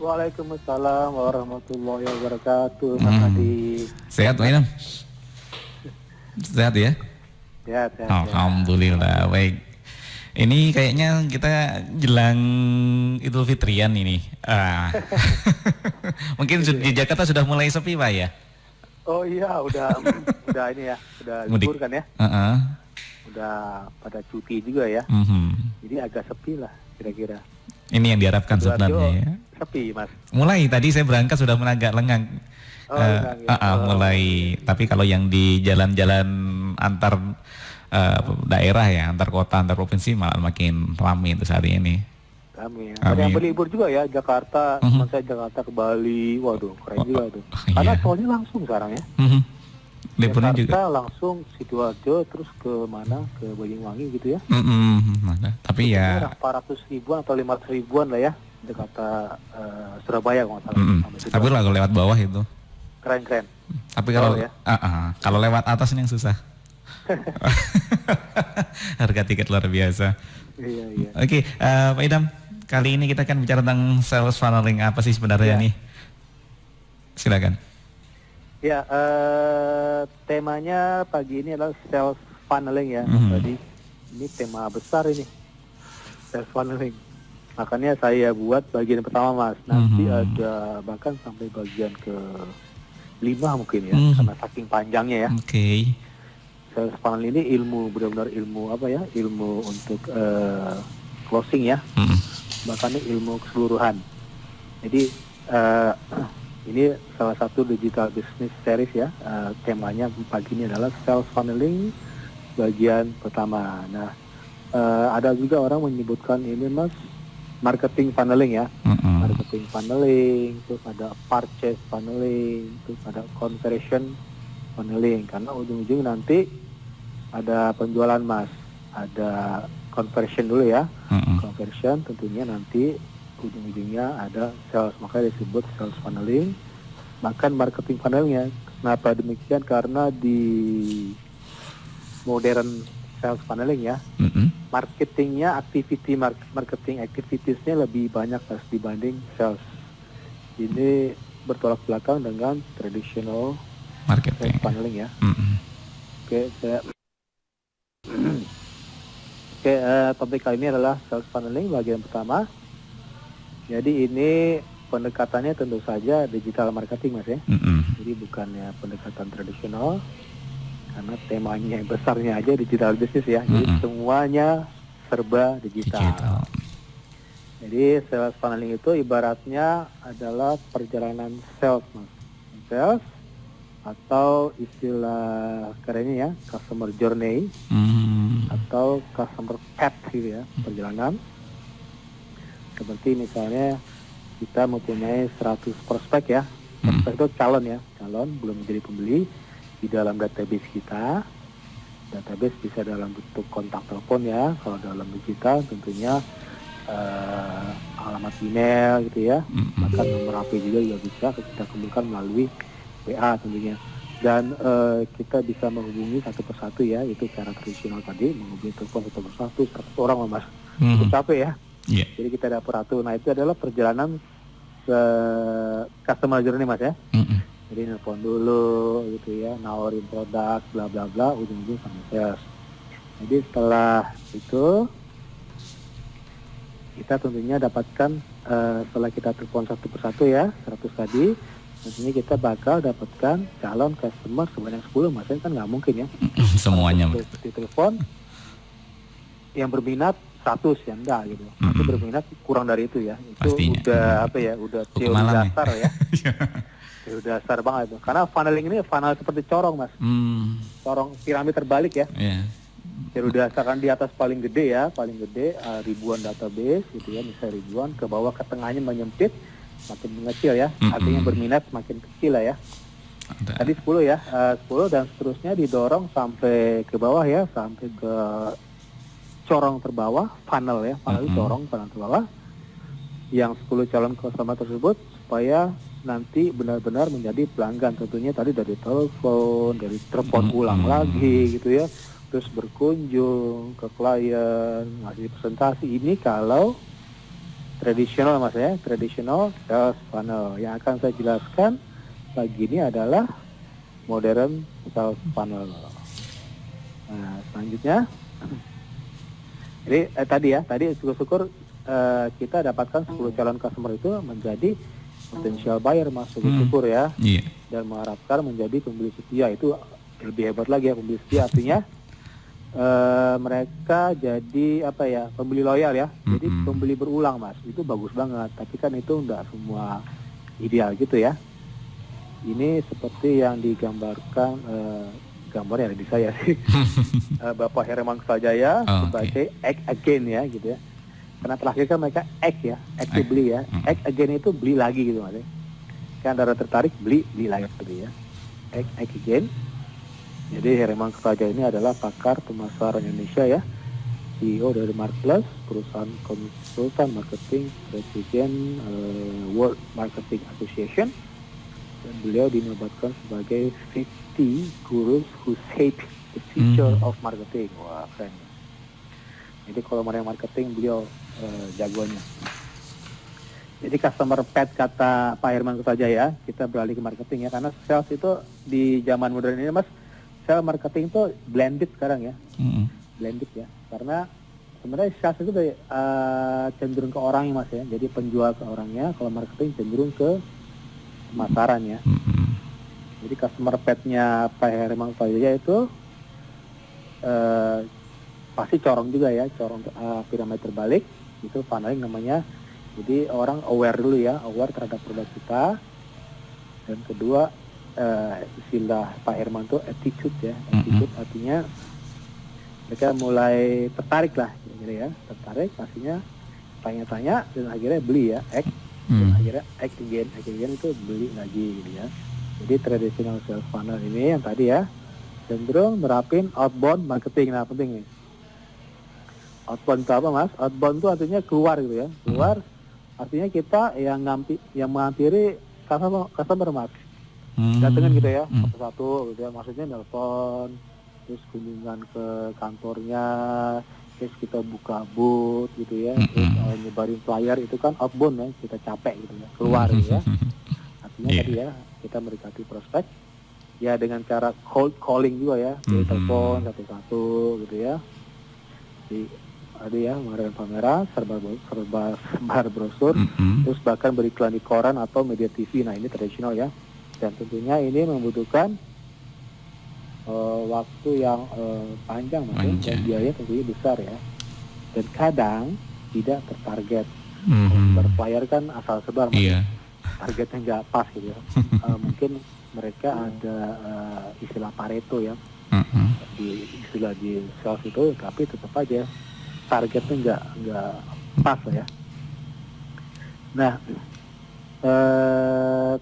Waalaikumsalam warahmatullahi wabarakatuh, Mas Adi. Sehat Pak Idam? Sehat ya? Sehat. Alhamdulillah, baik. Ini kayaknya kita jelang Idul Fitrian ini. Mungkin di Jakarta sudah mulai sepi Pak ya? Oh iya, udah ini ya, udah libur kan ya? Udah pada cuti juga ya. Jadi agak sepi lah kira-kira. Ini yang diharapkan sebenarnya ya. Sepi Mas. Mulai tadi saya berangkat sudah agak lengang. Mulai. Tapi kalau yang di jalan-jalan antar daerah ya, antar kota, antar provinsi malah makin ramai itu saat ini. Ramai. Ada yang berlibur juga ya, Jakarta, saya Jakarta ke Bali, waduh keren juga tuh. Karena tolnya langsung sekarang ya. Liburnya Jakarta juga langsung Sidoarjo terus ke mana, ke Banyuwangi gitu ya. Tapi ya 400 ribuan atau 500 ribuan lah ya, Jakarta Surabaya kalau nggak salah. Tapi kalau lewat bawah itu keren. Tapi kalau lewat atas ini yang susah. Harga tiket luar biasa. Iya. Oke, Pak Idam, kali ini kita akan bicara tentang sales funneling. Apa sih sebenarnya nih? Silakan. Ya, temanya pagi ini adalah sales funneling ya. Tadi ini tema besar ini, sales funneling. Makanya saya buat bagian pertama Mas. Nanti ada bahkan sampai bagian ke 5 mungkin ya, karena saking panjangnya ya. Oke. Sales funnel ini ilmu, benar-benar ilmu apa ya? Ilmu untuk closing ya. Bahkan ilmu keseluruhan. Jadi ini salah satu digital business series ya. Temanya pagi ini adalah sales funneling bagian pertama. Nah, ada juga orang menyebutkan ini Mas marketing funneling ya. Marketing funneling, terus ada purchase funneling, terus ada conversion funneling. Karena ujung-ujung nanti ada penjualan Mas, ada conversion dulu ya. Conversion tentunya nanti ujung-ujungnya ada sales, makanya disebut sales funneling. Bahkan marketing funnelnya, kenapa demikian? Karena di modern sales funneling ya, marketingnya, marketing activitiesnya lebih banyak Mas dibanding sales. Ini bertolak belakang dengan traditional marketing sales funneling ya. Topik kali ini adalah sales funneling bagian pertama. Jadi ini pendekatannya tentu saja digital marketing Mas ya. Jadi bukannya pendekatan tradisional, karena temanya besarnya aja digital business ya. Jadi semuanya serba digital. Jadi sales funneling itu ibaratnya adalah perjalanan sales Mas. Sales atau istilah kerennya ya, customer journey atau customer path gitu ya, perjalanan. Seperti misalnya kita mempunyai 100 prospek ya, prospek itu calon belum menjadi pembeli di dalam database kita. Database bisa dalam bentuk kontak telepon ya, kalau dalam digital tentunya alamat email gitu ya, bahkan nomor HP juga bisa kita kumpulkan melalui WA tentunya. Dan kita bisa menghubungi satu persatu ya, itu cara tradisional tadi, menghubungi telepon satu persatu 100 orang Mas. Itu capek ya. Jadi kita ada aparatur. Nah itu adalah perjalanan customer journey Mas ya. Jadi nelfon dulu gitu ya, nawarin produk bla bla bla, ujung-ujung sampai sales. Jadi setelah itu kita tentunya dapatkan setelah kita telepon satu persatu ya, 100 tadi, tentunya kita bakal dapatkan calon customer sebanyak 10 Mas, kan nggak mungkin ya. Semuanya di telepon yang berminat 100 ya enggak gitu. Tapi berminat kurang dari itu ya. Itu pastinya. Udah teori dasar ya. Teori dasar banget itu. Karena funneling ini funnel seperti corong Mas. Corong piramid terbalik ya. Teori dasar kan di atas paling gede ya, ribuan database gitu ya, misalnya ribuan, ke bawah ke tengahnya menyempit, makin mengecil ya. Artinya berminat makin kecil lah ya. Tadi 10 ya, 10 dan seterusnya didorong sampai ke bawah ya, sampai ke corong terbawah, funnel ya, funnel corong, funnel terbawah, yang 10 calon customer tersebut supaya nanti benar-benar menjadi pelanggan. Tentunya tadi dari telepon ulang lagi gitu ya, terus berkunjung ke klien, ngasih presentasi. Ini kalau tradisional mas ya, traditional sales funnel. Yang akan saya jelaskan pagi ini adalah modern sales funnel. Nah, selanjutnya, jadi tadi syukur-syukur kita dapatkan 10 calon customer itu menjadi potential buyer mas, syukur ya, dan mengharapkan menjadi pembeli setia. Itu lebih hebat lagi ya, pembeli setia artinya mereka jadi pembeli loyal ya, jadi pembeli berulang mas, itu bagus banget. Tapi kan itu enggak semua ideal gitu ya. Ini seperti yang digambarkan gambarnya ada di saya sih Bapak Herman Kustajaya sebagai act again ya gitu ya. Karena terakhir kan mereka act ya, actively ya, act again itu beli lagi gitu mas. Kan ada tertarik beli lagi gitu ya, act again. Jadi Herman Kustajaya ini adalah pakar pemasaran Indonesia ya, CEO dari Marketplace, perusahaan konsultan marketing, presiden World Marketing Association, dan beliau dinobatkan sebagai 50 gurus who shape the future of marketing. Wah keren. Jadi kalau mau marketing beliau jagonya. Jadi customer pet kata Pak Herman Kustajaya, kita beralih ke marketing ya, karena sales itu di zaman modern ini mas, sales marketing itu blended sekarang ya, blended ya, karena sebenarnya sales itu cenderung ke orangnya mas ya, jadi penjual ke orangnya, kalau marketing cenderung ke pemasaran ya. Jadi customer petnya Pak Herman Kustajaya itu pasti corong juga ya, corong piramid terbalik, itu funneling namanya. Jadi orang aware dulu ya, aware terhadap produk kita. Dan kedua istilah Pak Herman itu attitude ya, attitude artinya mereka mulai tertarik lah, gitu ya, tertarik pastinya tanya-tanya dan akhirnya beli ya, dan akhirnya act again itu beli lagi gitu ya. Jadi traditional sales funnel ini yang tadi ya cenderung nerapin outbound marketing. Nah penting nih, outbound itu apa mas? Outbound itu artinya keluar gitu ya, keluar artinya kita yang menghampiri customer mas, datengin gitu ya satu-satu gitu ya, maksudnya nelpon, terus kunjungan ke kantornya, terus kita buka booth gitu ya, terus nyebarin flyer, itu kan outbound ya, kita capek gitu ya, keluar gitu ya. Artinya tadi ya, kita mendekati prospek ya dengan cara cold calling juga ya, jadi telepon satu-satu gitu ya. Jadi ada ya mengadakan pameran, sebar brosur, terus bahkan beriklan di koran atau media TV. Nah ini tradisional ya, dan tentunya ini membutuhkan waktu yang panjang dan biaya tentunya besar ya, dan kadang tidak tertarget. Berflyer kan asal sebar, targetnya nggak pas gitu ya. Mungkin mereka ada istilah Pareto ya, istilah di sales itu, tapi tetap aja targetnya nggak pas ya. Nah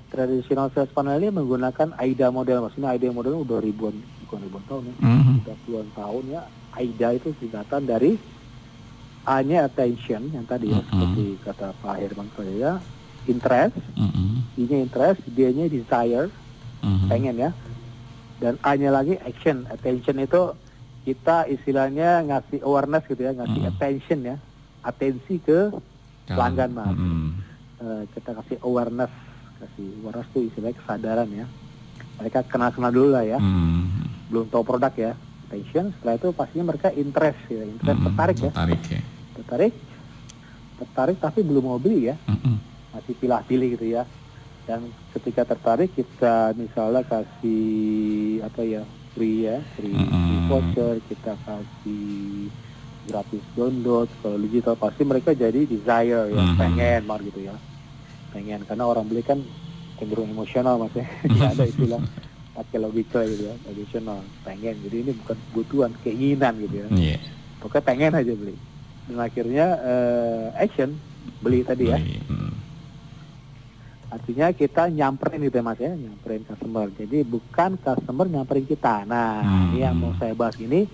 traditional sales funnel ini menggunakan AIDA model. Maksudnya AIDA model udah bukan ribuan tahun ya, udah puluhan tahun ya. AIDA itu singkatan dari A-nya attention yang tadi ya, seperti kata Pak Herman Kustajaya, interest, I-nya interest, D-nya desire, pengen ya, dan A-nya lagi action. Attention itu kita istilahnya ngasih awareness gitu ya, ngasih attention ya, atensi ke pelanggan mas. Kita kasih awareness itu istilahnya kesadaran ya, mereka kenal dulu lah ya, belum tahu produk ya, attention. Setelah itu pastinya mereka interest ya, tertarik ya, tertarik tapi belum mau beli ya, masih pilih-pilih gitu ya. Dan ketika tertarik kita misalnya kasih free voucher, kita kasih gratis download. Kalau digital pasti mereka jadi desire ya, pengen mar gitu ya, pengen, karena orang beli kan cenderung emosional mas ya. Tidak ada istilah pakai logika gitu ya, emosional, pengen. Jadi ini bukan kebutuhan, keinginan gitu ya, pokoknya pengen aja beli, dan akhirnya action, beli tadi ya. Artinya kita nyamperin gitu ya mas ya, nyamperin customer. Jadi bukan customer nyamperin kita. Nah ini yang mau saya bahas ini,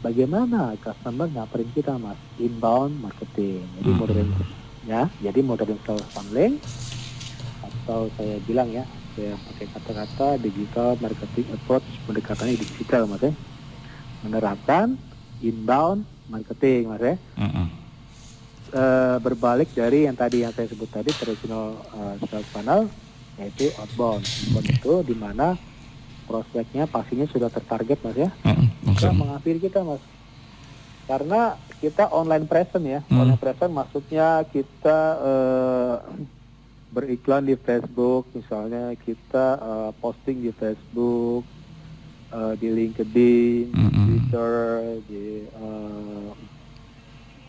bagaimana customer nyamperin kita mas, inbound marketing. Jadi modern sales funneling, atau saya bilang ya, saya pakai kata-kata digital marketing approach, pendekatannya digital mas ya, menerapkan inbound marketing mas ya. berbalik dari yang tadi yang saya sebut tadi traditional sales funnel, yaitu outbound. Outbound itu di mana prospeknya pastinya sudah tertarget Mas ya. Bisa menghampiri kita Mas. Karena kita online present ya. Online present maksudnya kita beriklan di Facebook, misalnya kita posting di Facebook, di LinkedIn, di Twitter, di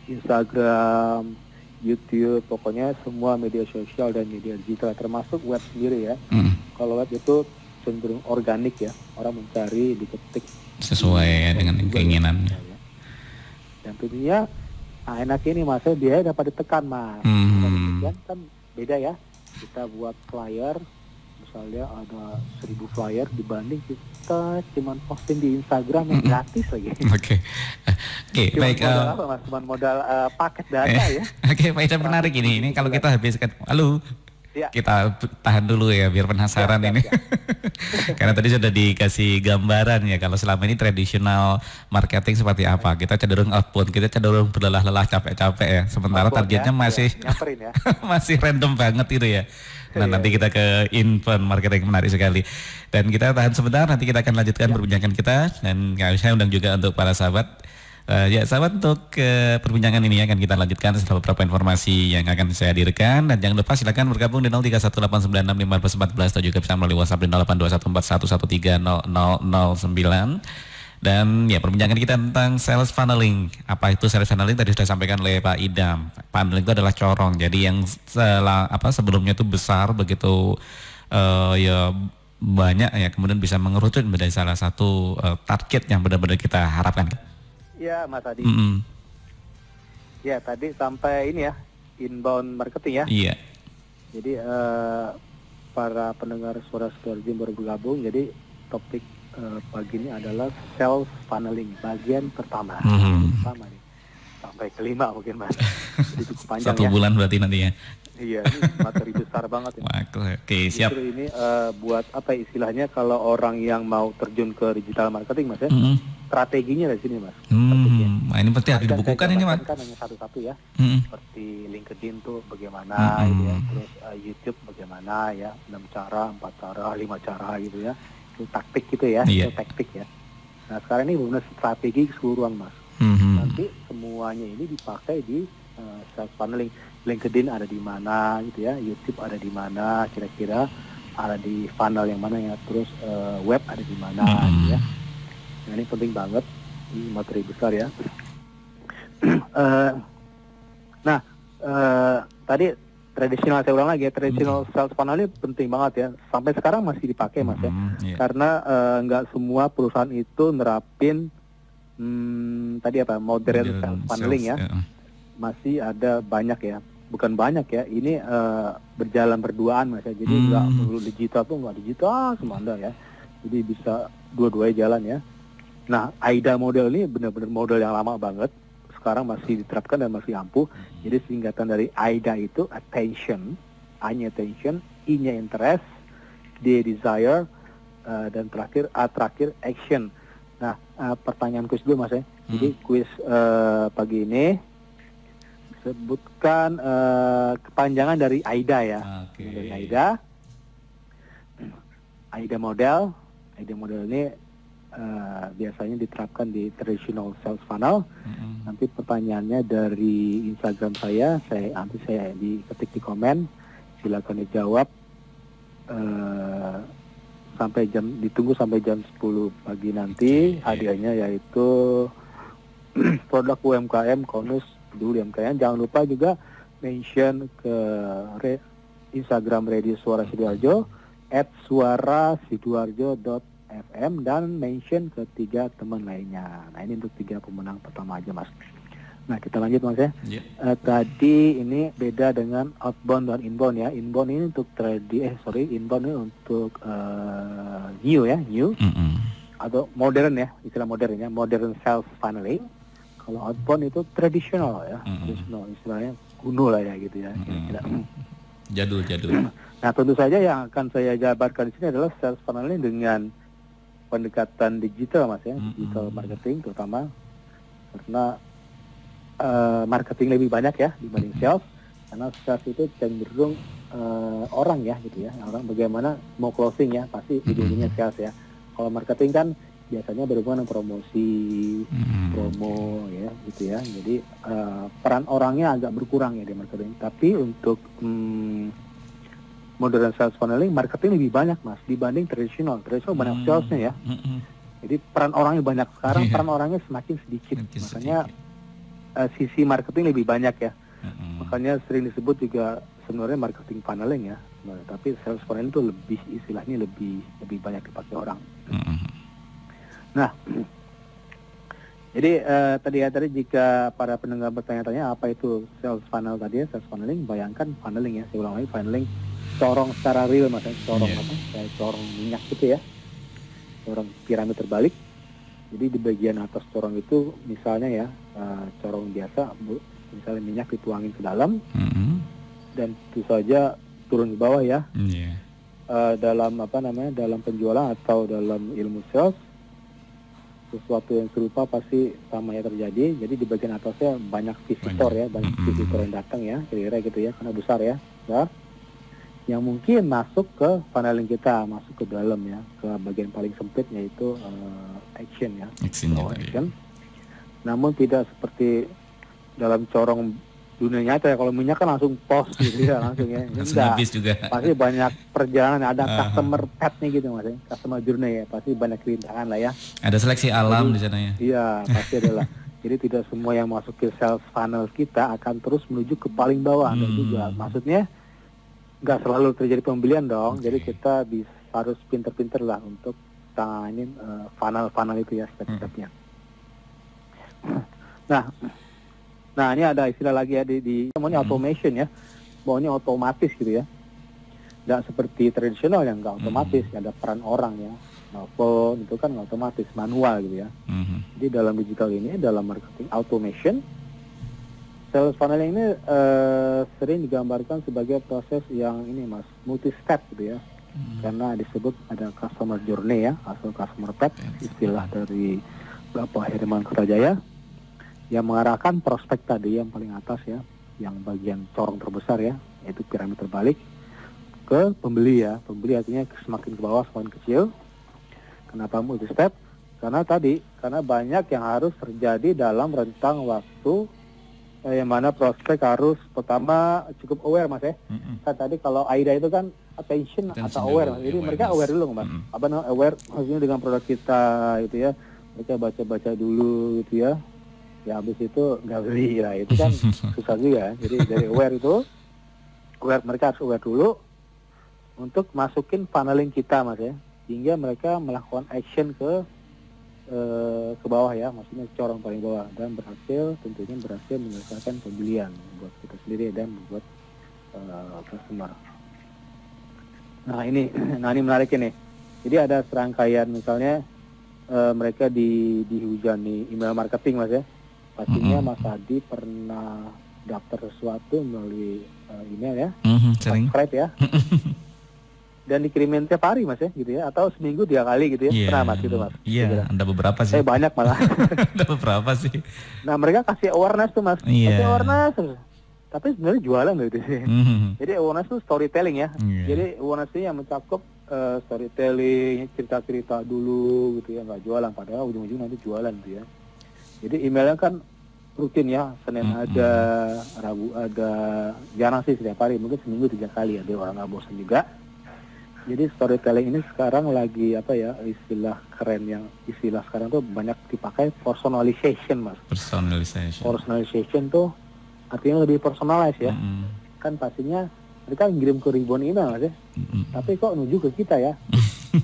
Instagram, YouTube, pokoknya semua media sosial dan media digital, termasuk web sendiri ya. Kalau web itu cenderung organik ya, orang mencari, diketik sesuai ya dengan keinginan. Ya. Dan tentunya enak ini Mas, biaya dapat ditekan Mas. Kan beda ya, kita buat flyer, misalnya ada 1000 flyer dibanding kita cuman posting di Instagram yang gratis lagi. Oke, baik. Modal apa Mas? Cuman modal paket data ya. Oke, Pak Idam, menarik ini kalau kita habiskan. Halo. Ya. Kita tahan dulu ya biar penasaran ini. Karena tadi sudah dikasih gambaran ya kalau selama ini tradisional marketing seperti apa. Kita cenderung outbound, kita cenderung berlelah-lelah, capek-capek ya. Sementara targetnya masih ya. masih random banget itu ya. Nah nanti kita ke inbound marketing, menarik sekali. Dan kita tahan sebentar, nanti kita akan lanjutkan perbincangan kita. Dan saya undang juga untuk para sahabat. Ya sahabat, untuk perbincangan ini akan kita lanjutkan setelah beberapa informasi yang akan saya hadirkan. Dan jangan lupa silakan bergabung di 0318961514 atau juga bisa melalui WhatsApp di 082141300009. Dan ya perbincangan kita tentang sales funneling. Apa itu sales funneling? Tadi sudah sampaikan oleh Pak Idam. Funneling itu adalah corong. Jadi yang sebelumnya itu besar begitu ya banyak ya, kemudian bisa mengerucut menjadi salah satu target yang benar-benar kita harapkan. Ya Mas Adi. Ya tadi sampai ini ya, inbound marketing ya. Iya. Jadi para pendengar Suara Sidoarjo baru bergabung, jadi topik pagi ini adalah sales funneling bagian pertama. Pertama nih. Sampai kelima mungkin Mas. Jadi cukup panjang. 1 bulan berarti nanti ya. Iya, ini materi besar banget ini. Oke, siap. Justru ini buat apa istilahnya kalau orang yang mau terjun ke digital marketing Mas ya. Strateginya dari sini Mas. Nah, ini pasti harus dibukukan ini Mas. Kan hanya satu-satu ya. Seperti LinkedIn tuh bagaimana gitu ya. Terus YouTube bagaimana ya. 6 cara, 4 cara, 5 cara gitu ya. Itu taktik gitu ya. Itu taktik ya. Nah sekarang ini benar strategi keseluruhan Mas. Nanti semuanya ini dipakai di sales funneling. LinkedIn ada di mana gitu ya, YouTube ada di mana, kira-kira ada di funnel yang mana ya, terus web ada di mana gitu ya. Nah, ini penting banget, ini materi besar ya. Tadi tradisional, saya ulang lagi ya, tradisional sales funnel ini penting banget ya, sampai sekarang masih dipakai Mas ya, karena nggak semua perusahaan itu nerapin tadi apa modern sales funneling ya. Masih ada banyak ya, bukan banyak ya, ini berjalan berduaan Mas ya, jadi nggak perlu digital tuh nggak digital semua Anda ya, jadi bisa dua-duanya jalan ya. Nah AIDA model ini benar-benar model yang lama banget, sekarang masih diterapkan dan masih ampuh. Jadi singkatan dari AIDA itu attention, A-nya attention, I-nya interest, D desire, dan terakhir action. Nah pertanyaan quiz dulu Mas ya, jadi quiz pagi ini sebutkan kepanjangan dari AIDA ya. Dari AIDA model ini biasanya diterapkan di traditional sales funnel. Nanti pertanyaannya dari Instagram saya diketik di komen, silakan dijawab. Ditunggu sampai jam 10 pagi nanti. Hadiahnya yaitu produk UMKM Konus Peduli UMKM. Jangan lupa juga mention ke Instagram Radio Suara Sidoarjo @suarasidoarjo.fm dan mention ke 3 teman lainnya. Nah ini untuk 3 pemenang pertama aja Mas. Nah kita lanjut Mas ya. Tadi ini beda dengan outbound dan inbound ya. Inbound ini untuk inbound ini untuk new ya, atau modern ya, istilah modern ya, modern sales funneling. Kalau outbound itu tradisional ya, tradisional istilahnya kuno lah ya gitu ya. Jadul. Nah tentu saja yang akan saya jabarkan di sini adalah sales funneling dengan pendekatan digital Mas ya, digital marketing terutama, karena marketing lebih banyak ya dibanding sales, karena sales itu cenderung orang ya gitu ya, orang bagaimana mau closing ya, pasti ujung-ujungnya sales ya. Kalau marketing kan biasanya berhubungan dengan promosi, promo ya gitu ya. Jadi peran orangnya agak berkurang ya di marketing. Tapi untuk modern sales funneling, marketing lebih banyak Mas dibanding tradisional. Tradisional banyak salesnya ya. Jadi peran orangnya banyak. Sekarang peran orangnya semakin sedikit. Makanya sisi marketing lebih banyak ya. Makanya sering disebut juga sebenarnya marketing funneling ya. Tapi sales funneling itu lebih istilahnya lebih banyak dipakai orang. Nah, jadi tadi jika para pendengar bertanya-tanya apa itu sales funnel tadi ya, sales funneling, bayangkan funneling ya, saya ulang lagi, funneling corong secara real, maksudnya corong kayak corong minyak gitu ya, corong piramid terbalik. Jadi di bagian atas corong itu misalnya ya, corong biasa, misalnya minyak dituangin ke dalam, dan tentu saja turun ke bawah ya. Dalam dalam penjualan atau dalam ilmu sales, sesuatu yang serupa pasti sama ya terjadi. Jadi di bagian atasnya banyak visitor ya, banyak visitor yang datang ya, kira-kira gitu ya, karena besar ya, yang mungkin masuk ke funneling kita, masuk ke dalam ya, ke bagian paling sempit yaitu action ya, action. Namun tidak seperti dalam corong dunia nyata ya, kalau minyak kan langsung post gitu ya, langsung ya. Habis juga. Pasti banyak perjalanan, ada customer path-nya gitu Mas ya, customer journey ya, pasti banyak rintangan lah ya. Ada seleksi alam di sana ya. Iya, pasti adalah. Jadi tidak semua yang masuk ke sales funnel kita akan terus menuju ke paling bawah. Ada juga, maksudnya nggak selalu terjadi pembelian dong. Jadi kita harus pinter-pinter lah untuk tanganin funnel itu ya, step-stepnya. Nah ini ada istilah lagi ya di namanya automation ya, bahwanya otomatis gitu ya. Nggak seperti tradisional yang nggak otomatis, ada peran orang ya. Nelfon itu kan nggak otomatis, manual gitu ya. Jadi dalam digital ini, dalam marketing automation, sales funnel ini sering digambarkan sebagai proses yang ini Mas, multi step gitu ya. Karena disebut ada customer journey ya, atau customer path, istilah dari Bapak Herman Kertajaya, yang mengarahkan prospek tadi yang paling atas ya, yang bagian corong terbesar ya, yaitu piramid terbalik, ke pembeli ya. Pembeli artinya semakin ke bawah semakin kecil. Kenapa multi step? Karena banyak yang harus terjadi dalam rentang waktu yang mana prospek harus pertama cukup aware Mas ya. Kan tadi kalau AIDA itu kan attention atau aware. Jadi mereka aware dulu Mas. Aware maksudnya dengan produk kita gitu ya. Mereka baca-baca dulu gitu ya. Ya habis itu nggak beli lah, itu kan susah juga. Jadi dari aware itu, mereka harus aware dulu untuk masukin funneling kita Mas ya, hingga mereka melakukan action ke bawah ya, maksudnya corong paling bawah, dan tentunya berhasil menyelesaikan pembelian buat kita sendiri dan buat customer. Nah ini menarik ini. Jadi ada serangkaian misalnya mereka dihujani email marketing Mas ya. Pastinya Mas Adi pernah daftar sesuatu melalui email ya, subscribe ya, dan dikirimin tiap hari Mas ya, gitu ya, atau seminggu 3 kali gitu ya, pernah Mas gitu Mas? Iya, ada beberapa sih. Banyak malah. Ada beberapa sih. Nah mereka kasih awareness tuh Mas, kasih awareness, tapi sebenarnya jualan gitu sih. Jadi awareness tuh storytelling ya, jadi awareness yang mencakup storytelling, cerita-cerita dulu gitu ya, nggak jualan, padahal ujung-ujung nanti jualan gitu ya. Jadi emailnya kan rutin ya, Senin ada, Rabu ada, jarang sih setiap hari, mungkin seminggu 3 kali ya, biar orang nggak bosan juga. Jadi storytelling ini sekarang lagi istilah keren, yang istilah sekarang tuh banyak dipakai personalization Mas. Personalization tuh artinya lebih personalize ya. Kan pastinya mereka ngirim ke ribuan email Mas ya, tapi kok menuju ke kita ya.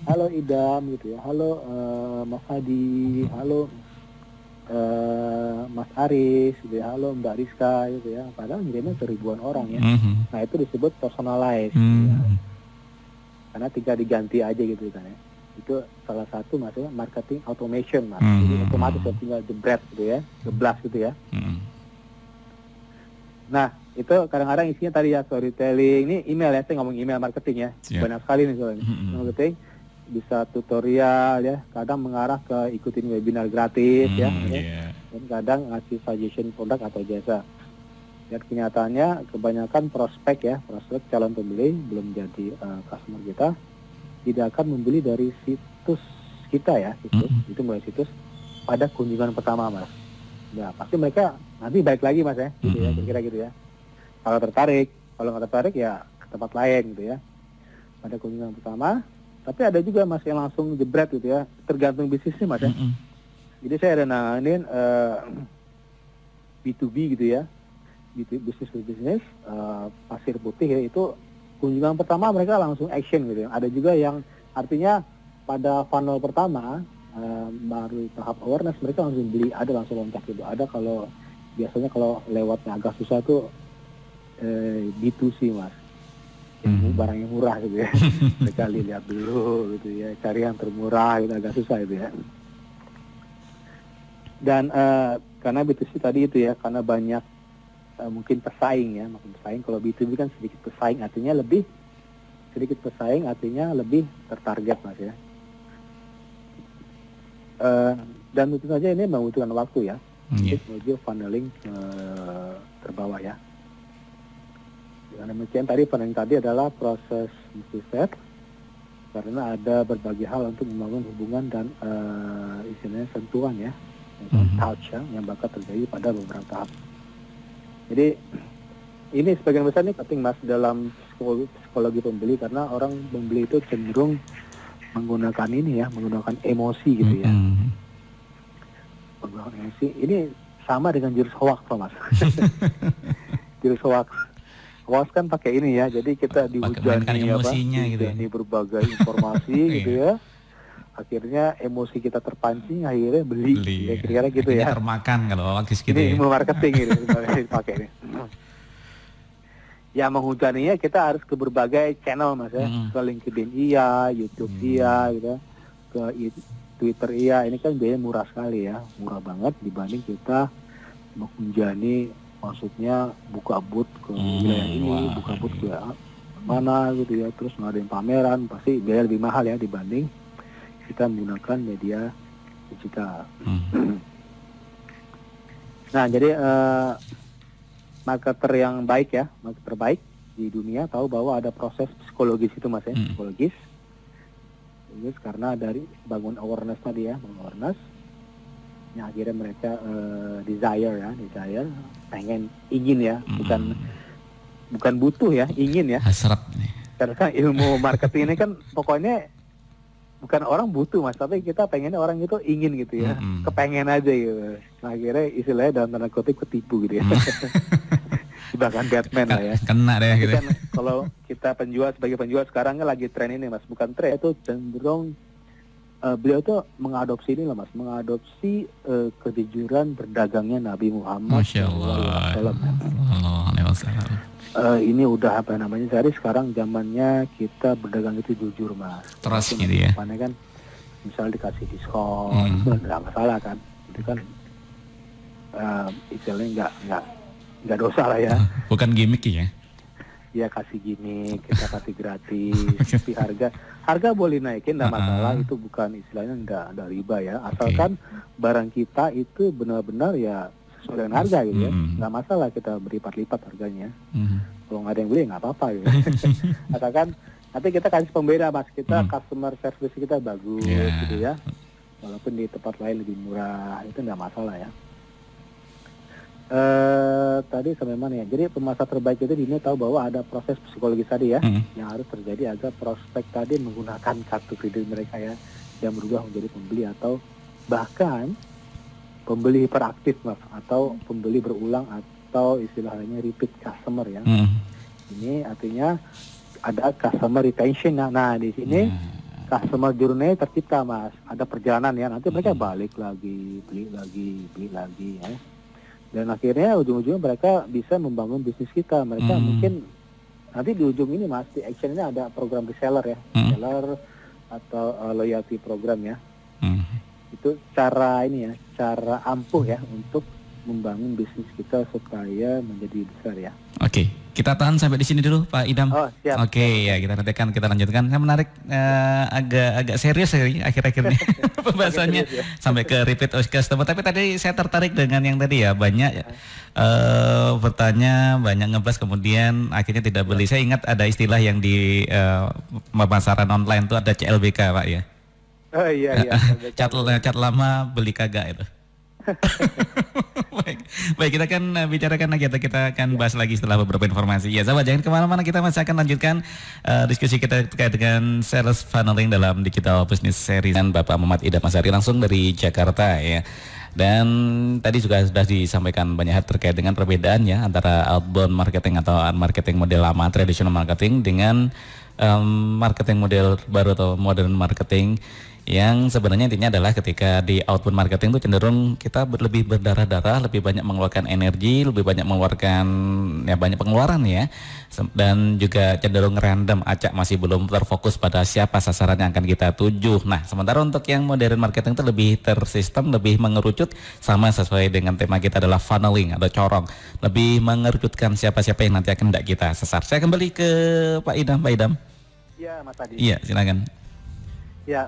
Halo Idam gitu ya, halo Mas Hadi, halo Mas Aris gitu ya, halo Mbak Rizka gitu ya, padahal ngirimnya ke ribuan orang ya. Nah itu disebut personalized ya. Karena tinggal diganti aja gitu kan ya. Itu salah satu maksudnya marketing automation Mas. Jadi otomatis tinggal jebret gitu ya, geblas gitu ya. Nah itu kadang-kadang isinya tadi ya storytelling, ini email ya, saya ngomong email marketing ya. Banyak sekali nih soalnya marketing. Bisa tutorial ya, kadang mengarah ke ikutin webinar gratis ya, dan kadang ngasih suggestion produk atau jasa. Dan kenyataannya kebanyakan prospek calon pembeli belum jadi customer kita, tidak akan membeli dari situs kita ya, itu mulai situs pada kunjungan pertama Mas. Ya pasti mereka nanti balik lagi Mas ya, gitu ya, kira-kira gitu ya. Kalau tertarik, kalau nggak tertarik ya ke tempat lain gitu ya. Pada kunjungan pertama, tapi ada juga Mas yang langsung jebret gitu ya, tergantung bisnisnya Mas ya. Jadi saya ada nanganin B2B gitu ya, bisnis pasir putih ya, itu kunjungan pertama mereka langsung action gitu ya. Ada juga yang artinya pada funnel pertama baru tahap awareness mereka langsung beli, ada langsung loncat gitu. Ada kalau biasanya kalau lewatnya agak susah tuh B2C Mas, barang yang murah gitu ya. Mereka lihat dulu gitu ya, cari yang termurah gitu, agak susah gitu ya. Dan karena B2C tadi itu ya, karena banyak mungkin pesaing ya, makin pesaing. Kalau B2B kan sedikit pesaing artinya lebih tertarget Mas ya. Dan tentu saja ini membutuhkan waktu ya untuk menuju funneling terbawah ya. Dengan demikian tadi funneling tadi adalah proses multi-step, karena ada berbagai hal untuk membangun hubungan dan istilahnya sentuhan ya, touch ya, yang bakal terjadi pada beberapa tahap. Jadi ini sebagian besar nih penting Mas dalam psikologi pembeli, karena orang pembeli itu cenderung menggunakan emosi gitu ya. Menggunakan emosi. Ini sama dengan jurus hoax Mas. Jurus hoax kan pakai ini ya. Jadi kita dihujani berbagai informasi gitu ya. Akhirnya emosi kita terpancing, akhirnya beli. Ya, kira-kira gitu ya. Termakan kalau hoax gitu ini ya. Ini marketing gitu dipakai ini. Ya menghujaninya kita harus ke berbagai channel Mas ya, ke LinkedIn iya, YouTube iya gitu, ke Twitter iya. Ini kan biaya murah sekali ya, murah banget dibanding kita menghujani, maksudnya buka booth ke wilayah ini, buka booth ke mana gitu ya, terus ngadain pameran, pasti biaya lebih mahal ya dibanding kita menggunakan media digital. Nah jadi marketer yang baik ya, marketer baik di dunia tahu bahwa ada proses psikologis itu Mas ya, psikologis karena dari bangun awareness tadi ya, bangun awareness yang akhirnya mereka desire, pengen, ingin ya, bukan butuh ya, ingin ya, hasrat nih. Karena kan ilmu marketing ini kan pokoknya bukan orang butuh Mas, tapi kita pengennya orang itu ingin gitu ya, kepengen aja gitu. Nah, akhirnya istilahnya dalam tanda kutip ketipu gitu ya. Bahkan Batman lah ya. Kena deh gitu. Kan, kalau kita sebagai penjual sekarang kan lagi tren ini Mas, bukan tren itu cenderung beliau tuh mengadopsi ini lah Mas, mengadopsi kejujuran berdagangnya Nabi Muhammad. Masya Allah. Ini udah jadi sekarang zamannya kita berdagang itu jujur Mas. Terus gitu ya. Mana kan misalnya dikasih diskon, nggak masalah kan. Itu kan istilahnya nggak dosa lah ya. Bukan gimmick ya. Ya kasih gimmick, kita kasih gratis. Tapi harga boleh naikin, nggak masalah. Itu bukan istilahnya nggak riba ya. Asalkan barang kita itu benar-benar ya sesuai dengan harga gitu ya, nggak masalah kita berlipat-lipat harganya. Kalau nggak ada yang beli nggak apa-apa gitu. Asalkan nanti kita kasih pembeda Mas, kita customer service kita bagus gitu ya, walaupun di tempat lain lebih murah, itu nggak masalah ya. Tadi sampai mana ya? Jadi pemasar terbaik itu dia tahu bahwa ada proses psikologis tadi ya, yang harus terjadi agar prospek tadi menggunakan kartu kredit mereka ya, yang berubah menjadi pembeli atau bahkan pembeli hiperaktif Mas, atau pembeli berulang atau istilahnya repeat customer ya. Ini artinya ada customer retention. Nah di sini customer journey tercipta Mas. Ada perjalanan ya, nanti mereka balik lagi, beli lagi ya. Dan akhirnya ujung-ujungnya mereka bisa membangun bisnis kita. Mereka mungkin nanti di ujung ini Mas, di action ini ada program reseller ya, reseller atau loyalty program ya. Itu cara ampuh ya untuk membangun bisnis kita supaya menjadi besar ya. Oke, Kita tahan sampai di sini dulu Pak Idam. Oh, siap. Oke, ya kita lanjutkan. Yang menarik agak serius ya akhir-akhirnya pembahasannya ya. Sampai ke repeat customer. Tapi tadi saya tertarik dengan yang tadi ya, banyak bertanya, banyak ngebahas, kemudian akhirnya tidak beli. Saya ingat ada istilah yang di pemasaran online itu ada CLBK Pak ya. Oh iya. cat lama beli kagak itu. Baik, kita akan bicarakan lagi atau kita akan bahas lagi setelah beberapa informasi. Ya, sahabat, jangan kemana-mana, kita masih akan lanjutkan diskusi kita terkait dengan sales funneling dalam Digital Business Series dan Bapak Muhammad Idam Ashari langsung dari Jakarta ya. Dan tadi juga sudah disampaikan banyak hal terkait dengan perbedaan ya antara outbound marketing atau marketing model lama, traditional marketing, dengan marketing model baru atau modern marketing, yang sebenarnya intinya adalah ketika di outbound marketing itu cenderung kita lebih berdarah-darah, lebih banyak mengeluarkan energi, lebih banyak mengeluarkan banyak pengeluaran ya, dan juga cenderung random, acak, masih belum terfokus pada siapa sasaran yang akan kita tuju. Nah, sementara untuk yang modern marketing itu lebih tersistem, lebih mengerucut, sama sesuai dengan tema kita adalah funneling atau corong, lebih mengerucutkan siapa-siapa yang nanti akan tidak kita sasar. Saya kembali ke Pak Idam. Iya, Mas Adi. Iya, silakan. Ya,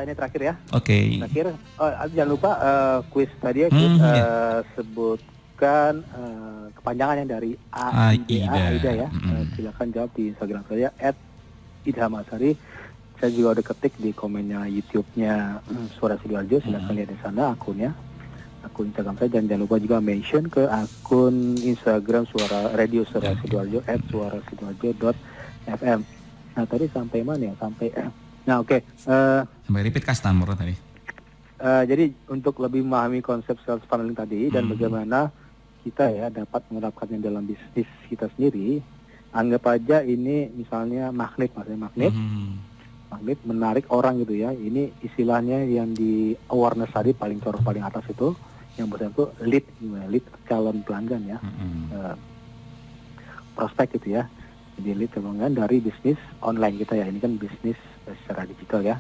ini terakhir ya. Oke. Terakhir, jangan lupa kuis tadi ya, sebutkan kepanjangannya dari AIDA ya. Silakan jawab di Instagram saya @idhamashari. Saya juga udah ketik di komennya YouTube-nya Suara Sidoarjo. Silakan lihat di sana akunnya, akun Instagram saya. Dan jangan lupa juga mention ke akun Instagram Suara Radio Suara Sidoarjo @suarasidoarjo.fm. Nah, tadi sampai mana ya? Nah, oke. Sampai repeat customer tadi. Jadi untuk lebih memahami konsep sales funneling tadi dan bagaimana kita ya dapat menerapkannya dalam bisnis kita sendiri, anggap aja ini misalnya magnet menarik orang gitu ya. Ini istilahnya yang di awareness tadi paling atas itu, yang bersangkutan lead calon pelanggan ya, prospek gitu ya. Jadi lead pelanggan dari bisnis online kita ya. Ini kan bisnis secara digital ya.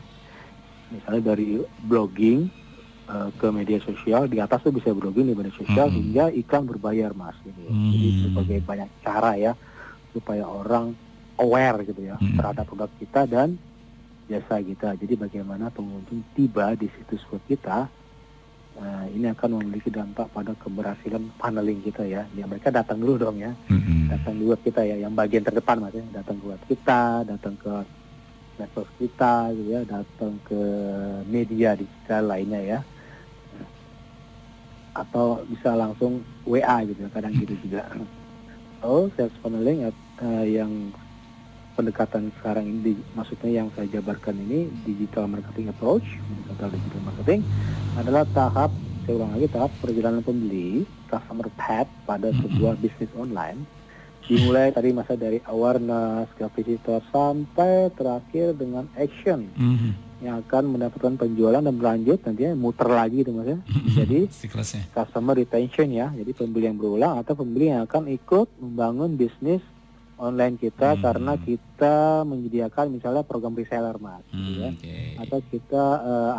Misalnya dari blogging ke media sosial, di atas tuh bisa blogging di media sosial hingga iklan berbayar, Mas. Gitu. Jadi sebagai banyak cara ya supaya orang aware gitu ya terhadap produk kita dan jasa kita. Jadi bagaimana pengunjung tiba di situs web kita, ini akan memiliki dampak pada keberhasilan funneling kita ya. Ya, mereka datang dulu dong ya, datang di web kita ya, yang bagian terdepan Mas ya, datang ke web kita, datang ke medsos kita gitu ya, datang ke media digital lainnya ya, atau bisa langsung WA gitu ya, kadang gitu juga. Sales funneling yang pendekatan sekarang ini, maksudnya yang saya jabarkan ini digital marketing approach, digital marketing adalah tahap perjalanan pembeli, customer path pada sebuah bisnis online, dimulai tadi masa dari awareness ke visitor sampai terakhir dengan action yang akan mendapatkan penjualan dan berlanjut nantinya muter lagi itu Mas ya. Jadi customer retention ya, jadi pembeli yang berulang atau pembeli yang akan ikut membangun bisnis online kita karena kita menyediakan misalnya program reseller Mas, ya. Atau kita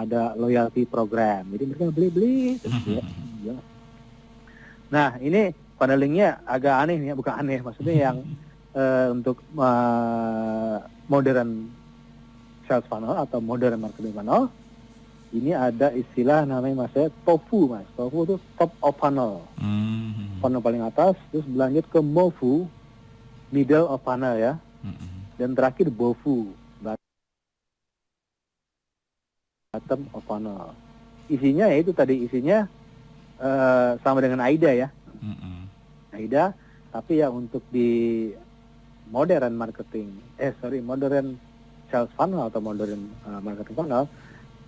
ada loyalty program, jadi mereka beli ya. Nah, ini funnelingnya agak aneh ya, bukan aneh, maksudnya yang untuk modern sales funnel atau modern marketing funnel, ini ada istilah namanya Mas, TOFU Mas. TOFU itu top of funnel, funnel paling atas, terus berlanjut ke MOFU, middle of funnel ya, dan terakhir BOFU, bottom of funnel. Isinya ya itu tadi, isinya sama dengan AIDA ya, AIDA, tapi ya untuk di modern marketing, modern sales funnel atau modern marketing funnel,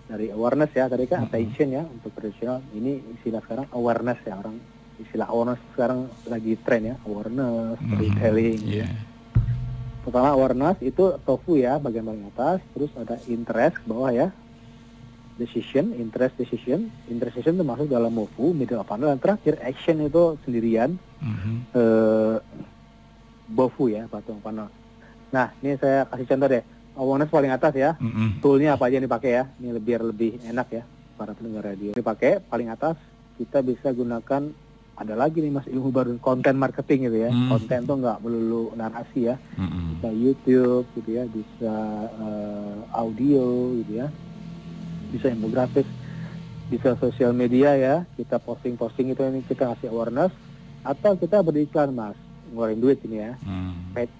dari awareness ya, tadi kan attention ya untuk tradisional, ini istilah sekarang awareness ya, orang istilah awareness sekarang lagi tren ya, awareness, storytelling ya. Pertama awareness itu TOFU ya, bagian paling atas, terus ada interest bawah ya, interest decision itu masuk dalam MOFU, middle of funnel, dan terakhir action itu sendirian, BOFU ya, bottom of funnel. Nah, ini saya kasih contoh deh, awareness paling atas ya, toolnya apa aja yang dipakai ya, ini biar lebih enak ya para pendengar radio. Dipakai paling atas, kita bisa gunakan ada lagi nih Mas ilmu baru, konten marketing gitu ya. Konten tuh nggak melulu narasi ya, bisa YouTube gitu ya, bisa audio gitu ya, bisa infografis, bisa sosial media ya, kita posting itu ini kita ngasih awareness, atau kita beriklan Mas, ngeluarin duit ini ya, paid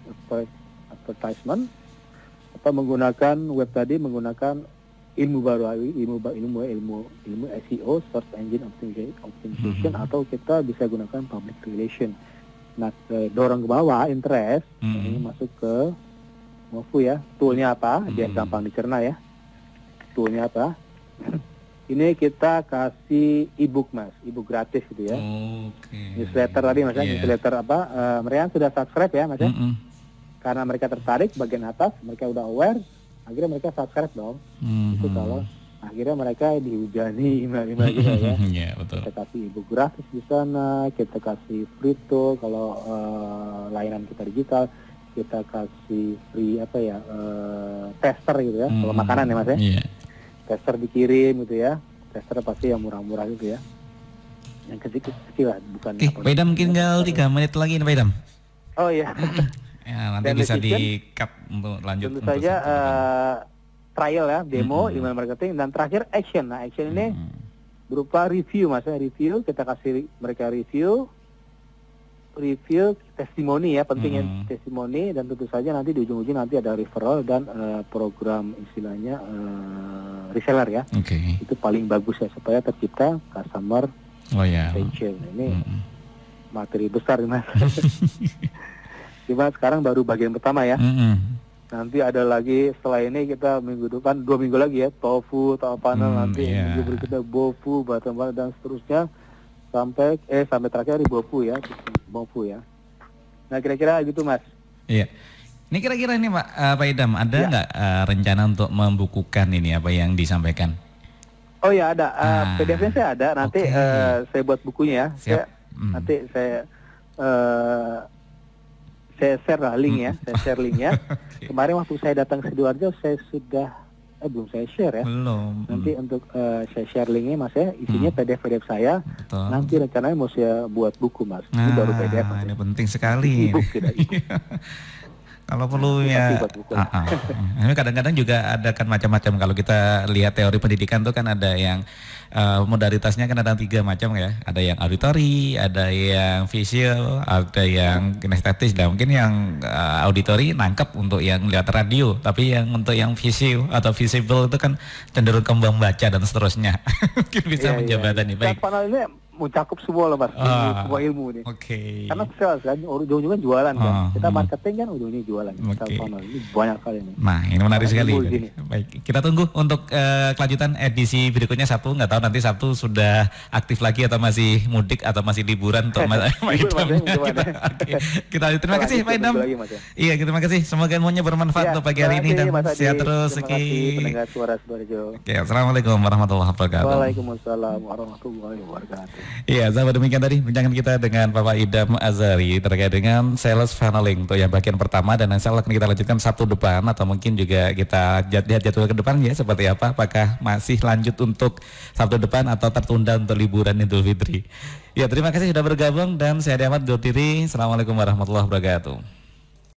advertisement, atau menggunakan web tadi, menggunakan ilmu baru, ilmu SEO, search engine optimization, atau kita bisa gunakan public relation. Nah, dorong ke bawah interest, ini masuk ke Mofu ya. Toolnya apa? Biar gampang dicerna ya. Toolnya apa? Ini kita kasih ebook Mas, ebook gratis gitu ya. Newsletter tadi Mas, newsletter apa? Mereka sudah subscribe ya Mas ya. Karena mereka tertarik bagian atas, mereka udah aware, akhirnya mereka subscribe dong. Itu kalau akhirnya mereka dihujani email gitu ya. Yeah, betul. Kita kasih ebook gratis di sana, kita kasih free tool kalau layanan kita digital, kita kasih free apa ya, tester gitu ya, kalau makanan ya Mas ya. Yeah. Tester dikirim gitu ya, tester pasti yang murah-murah gitu ya, yang kecil-kecil lah, bukan. Pak Idam mungkin tinggal 3 menit lagi nih Pak Idam. Oh iya. Ya, nanti bisa di-cut untuk lanjut. Tentu saja trial ya, demo, email marketing, dan terakhir action. Nah action ini berupa review Mas ya, review, kita kasih mereka review testimoni ya, pentingnya testimoni, dan tentu saja nanti di ujung-ujung nanti ada referral dan program istilahnya reseller ya. Itu paling bagus ya, supaya tercipta customer retention. Ini materi besar Mas. Cuma sekarang baru bagian pertama ya. Nanti ada lagi setelah ini, kita minggu depan 2 minggu lagi ya, tofu atau apa nanti minggu berikutnya bofu, bottom dan seterusnya sampai terakhir di bofu ya. Nah kira-kira gitu Mas. Iya. Ini kira-kira ini Pak Idam, ada nggak rencana untuk membukukan ini apa yang disampaikan? Oh ya ada, PDF-nya saya ada. Nanti saya buat bukunya ya. Nanti saya share lah link ya, saya share linknya. Kemarin waktu saya datang ke Sidoarjo, saya sudah belum saya share ya. Belum. Nanti untuk saya share linknya Mas ya, isinya PDF saya. Betul. Nanti rencananya mau saya buat buku Mas. Ini baru PDF. Ini penting sekali. E-book tidak e-book. Kalau perlu ya. Ini kadang-kadang juga ada kan macam-macam. Kalau kita lihat teori pendidikan tuh kan ada yang modalitasnya kan ada 3 macam ya. Ada yang auditori, ada yang visual, ada yang kinestetis. Dan mungkin yang auditori nangkep untuk yang lihat radio, tapi yang untuk yang visual atau visible itu kan cenderung kembang baca dan seterusnya. Mungkin bisa menjembatani. Baik. Panel ini mencakup semua loh Mas, semua ilmu nih. Karena sales kan, ujung-ujungnya jualan kan. Kita marketing kan ujungnya jualan. Ini banyak kali nih. Nah ini menarik sekali. Baik, kita tunggu untuk kelanjutan edisi berikutnya Sabtu. Nggak tahu nanti Sabtu sudah aktif lagi atau masih mudik atau masih liburan untuk Pak Idam. Kita terima kasih Pak Idam. Iya, terima kasih. Semoga ilmunya bermanfaat untuk pagi hari ini dan sehat terus. Terima kasih pendengar Suara Sidoarjo. Assalamualaikum warahmatullahi wabarakatuh. Waalaikumsalam warahmatullahi wabarakatuh. Iya, sahabat, demikian tadi perbincangan kita dengan Bapak Idam Azhari terkait dengan sales funneling untuk yang bagian pertama, dan insya Allah akan kita lanjutkan Sabtu depan, atau mungkin juga kita lihat jadwal ke depan ya seperti apa, apakah masih lanjut untuk Sabtu depan atau tertunda untuk liburan Idul Fitri. Ya, terima kasih sudah bergabung dan saya Ahmad undur diri. Assalamualaikum warahmatullahi wabarakatuh.